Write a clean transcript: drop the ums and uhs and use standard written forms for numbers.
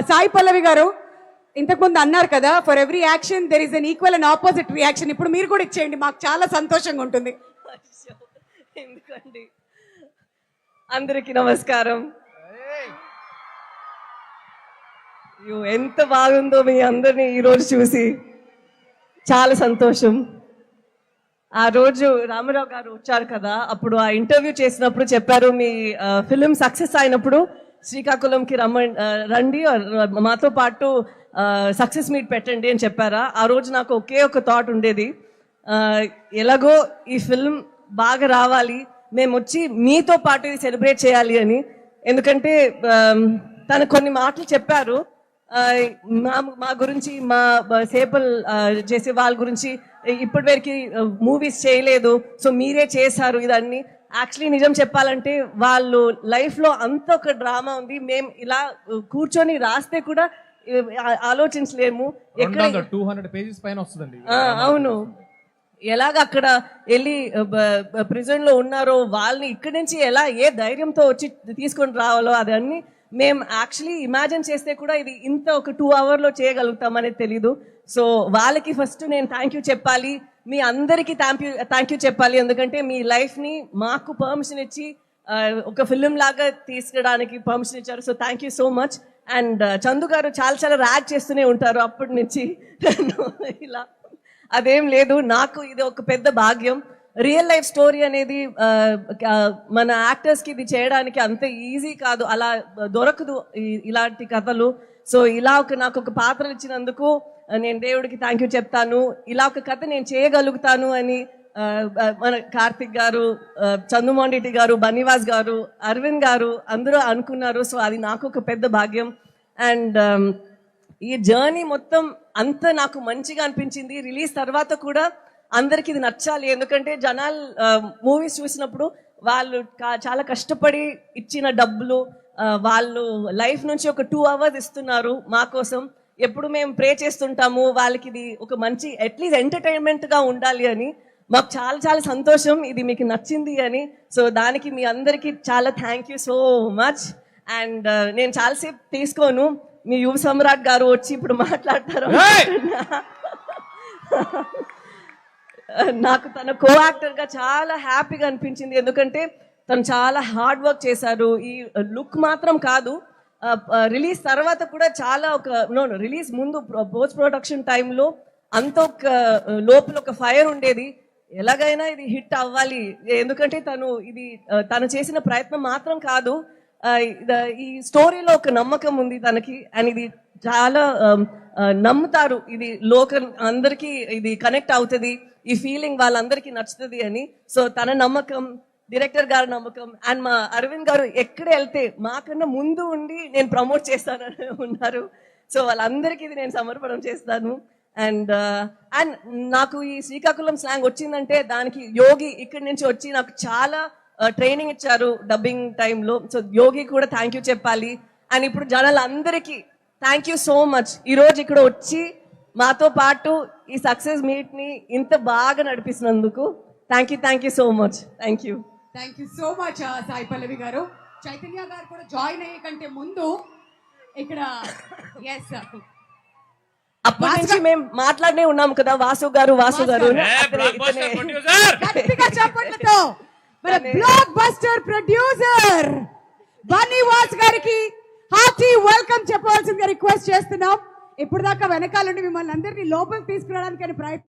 సాయి పల్లవి గారు ఇంతకుముందు అన్నారు కదా, for every action there is an equal and opposite reaction. ఇప్పుడు మీరు కూడా ఇచ్చేయండి, మాకు చాలా సంతోషంగా ఉంటుంది. ఎందుకండి, అందరికీ నమస్కారం. ఎంత బాగుందో మీ అందరినీ ఈరోజు చూసి చాలా సంతోషం. ఆ రోజు రామారావు గారు వచ్చారు కదా, అప్పుడు ఆ ఇంటర్వ్యూ చేసినప్పుడు చెప్పారు, మీ ఫిలిం సక్సెస్ అయినప్పుడు శ్రీకాకుళంకి రండి, మాతో పాటు సక్సెస్ మీట్ పెట్టండి అని చెప్పారా. ఆ రోజు నాకు ఒకే ఒక థాట్ ఉండేది, ఎలాగో ఈ ఫిల్మ్ బాగా రావాలి, మేము వచ్చి మీతో పాటు ఇది సెలబ్రేట్ చేయాలి అని. ఎందుకంటే తను కొన్ని మాటలు చెప్పారు మా గురించి, మా సేపల్ చేసే వాళ్ళ గురించి, ఇప్పటి వరకు మూవీస్ చేయలేదు, సో మీరే చేశారు ఇదన్నీ. యాక్చువల్లీ నిజం చెప్పాలంటే వాళ్ళు లైఫ్లో అంత ఒక డ్రామా ఉంది, మేము ఇలా కూర్చొని రాస్తే కూడా ఆలోచించలేము. ఎక్కడ 200 పేజెస్ పైన వస్తుందండి. అవును, ఎలాగ అక్కడ వెళ్ళి ప్రిజన్ లో ఉన్నారో వాళ్ళని ఇక్కడి నుంచి ఎలా ఏ ధైర్యంతో వచ్చి తీసుకొని రావాలో అదన్నీ మేము యాక్చువల్లీ ఇమాజిన్ చేస్తే కూడా ఇది ఇంత ఒక 2 hours చేయగలుగుతామనేది తెలీదు. సో వాళ్ళకి ఫస్ట్ నేను థ్యాంక్ యూ చెప్పాలి, మీ అందరికీ థ్యాంక్ యూ చెప్పాలి. ఎందుకంటే మీ లైఫ్ని మాకు పర్మిషన్ ఇచ్చి ఒక ఫిలిం లాగా తీసుకురావడానికి పర్మిషన్ ఇచ్చారు. So thank you so much. And Chandu గారు చాలా ర్యాగ్ చేస్తూనే ఉంటారు అప్పటి నుంచి. ఇలా అదేం లేదు, నాకు ఇది ఒక పెద్ద భాగ్యం. రియల్ లైఫ్ స్టోరీ అనేది మన యాక్టర్స్కి ఇది చేయడానికి అంత ఈజీ కాదు, అలా దొరకదు ఇలాంటి కథలు. సో ఇలా నాకు ఒక పాత్రలు ఇచ్చినందుకు నేను దేవుడికి థ్యాంక్ యూ చెప్తాను. ఇలా ఒక కథ నేను చేయగలుగుతాను అని మన కార్తిక్ గారు, చందుమోహన్ రెడ్డి గారు, బనీవాస్ గారు, అరవింద్ గారు అందరూ అనుకున్నారు. సో అది నాకు ఒక పెద్ద భాగ్యం. అండ్ ఈ జర్నీ మొత్తం అంత నాకు మంచిగా అనిపించింది. రిలీజ్ తర్వాత కూడా అందరికి ఇది నచ్చాలి, ఎందుకంటే జనాలు మూవీస్ చూసినప్పుడు వాళ్ళు చాలా కష్టపడి ఇచ్చిన డబ్బులు వాళ్ళు లైఫ్ నుంచి ఒక 2 hours ఇస్తున్నారు మా కోసం. ఎప్పుడు మేము ప్రే చేస్తుంటాము వాళ్ళకి ఇది ఒక మంచి అట్లీస్ట్ ఎంటర్టైన్మెంట్గా ఉండాలి అని. మాకు చాలా సంతోషం ఇది మీకు నచ్చింది అని. సో దానికి మీ అందరికీ చాలా thank you so much. And నేను చాలాసేపు తీసుకోను, మీ యువ సమ్రాట్ గారు వచ్చి ఇప్పుడు మాట్లాడతారు. నాకు తన కో యాక్టర్గా చాలా హ్యాపీగా అనిపించింది, ఎందుకంటే తను చాలా హార్డ్ వర్క్ చేశారు. ఈ లుక్ మాత్రం కాదు, రిలీజ్ తర్వాత కూడా చాలా రిలీజ్ ముందు పోస్ట్ ప్రొడక్షన్ టైంలో అంత ఒక లోపల ఒక ఫైర్ ఉండేది, ఎలాగైనా ఇది హిట్ అవ్వాలి. ఎందుకంటే తను చేసిన ప్రయత్నం మాత్రం కాదు, ఈ స్టోరీలో ఒక నమ్మకం ఉంది తనకి. అండ్ ఇది చాలా నమ్ముతారు, ఇది లోకల్ అందరికీ ఇది కనెక్ట్ అవుతుంది, ఈ ఫీలింగ్ వాళ్ళందరికీ నచ్చుతుంది అని. సో తన నమ్మకం, డైరెక్టర్ గారి నమ్మకం, అండ్ మా అరవింద్ గారు ఎక్కడ వెళ్తే మాకన్నా ముందు ఉండి నేను ప్రమోట్ చేస్తానని ఉన్నారు. సో వాళ్ళందరికీ ఇది నేను సమర్పణం చేస్తాను. అండ్ నాకు ఈ శ్రీకాకుళం స్లాంగ్ వచ్చిందంటే దానికి యోగి ఇక్కడి నుంచి వచ్చి నాకు చాలా ట్రైనింగ్ ఇచ్చారు డబ్బింగ్ టైంలో. సో యోగి కూడా థ్యాంక్ యూ చెప్పాలి. అండ్ ఇప్పుడు జనాలందరికీ థ్యాంక్ యూ సో మచ్, ఈరోజు ఇక్కడ వచ్చి మాతో పాటు ఈ సక్సెస్ మీట్ని ఇంత బాగా నడిపిస్తున్నందుకు thank you so much. Thank you so much Sai Pallavi garu. Chaitanya గారు కూడా జాయిన్ అయ్యే కంటే ముందు ఇక్కడ అప్పటి నుంచి మేము మాట్లాడనే ఉన్నాము కదా, వాసు గారు బ్లాక్ బస్టర్ ప్రొడ్యూసర్ బనీవాస్ గారికి హార్టీ వెల్కమ్ చెప్పవలసిందిగా రిక్వెస్ట్ చేస్తున్నాం. ఇప్పుడు దాకా వెనకాలండి మిమ్మల్ని అందరినీ లోపలికి తీసుకురావడానికి ప్రయత్నం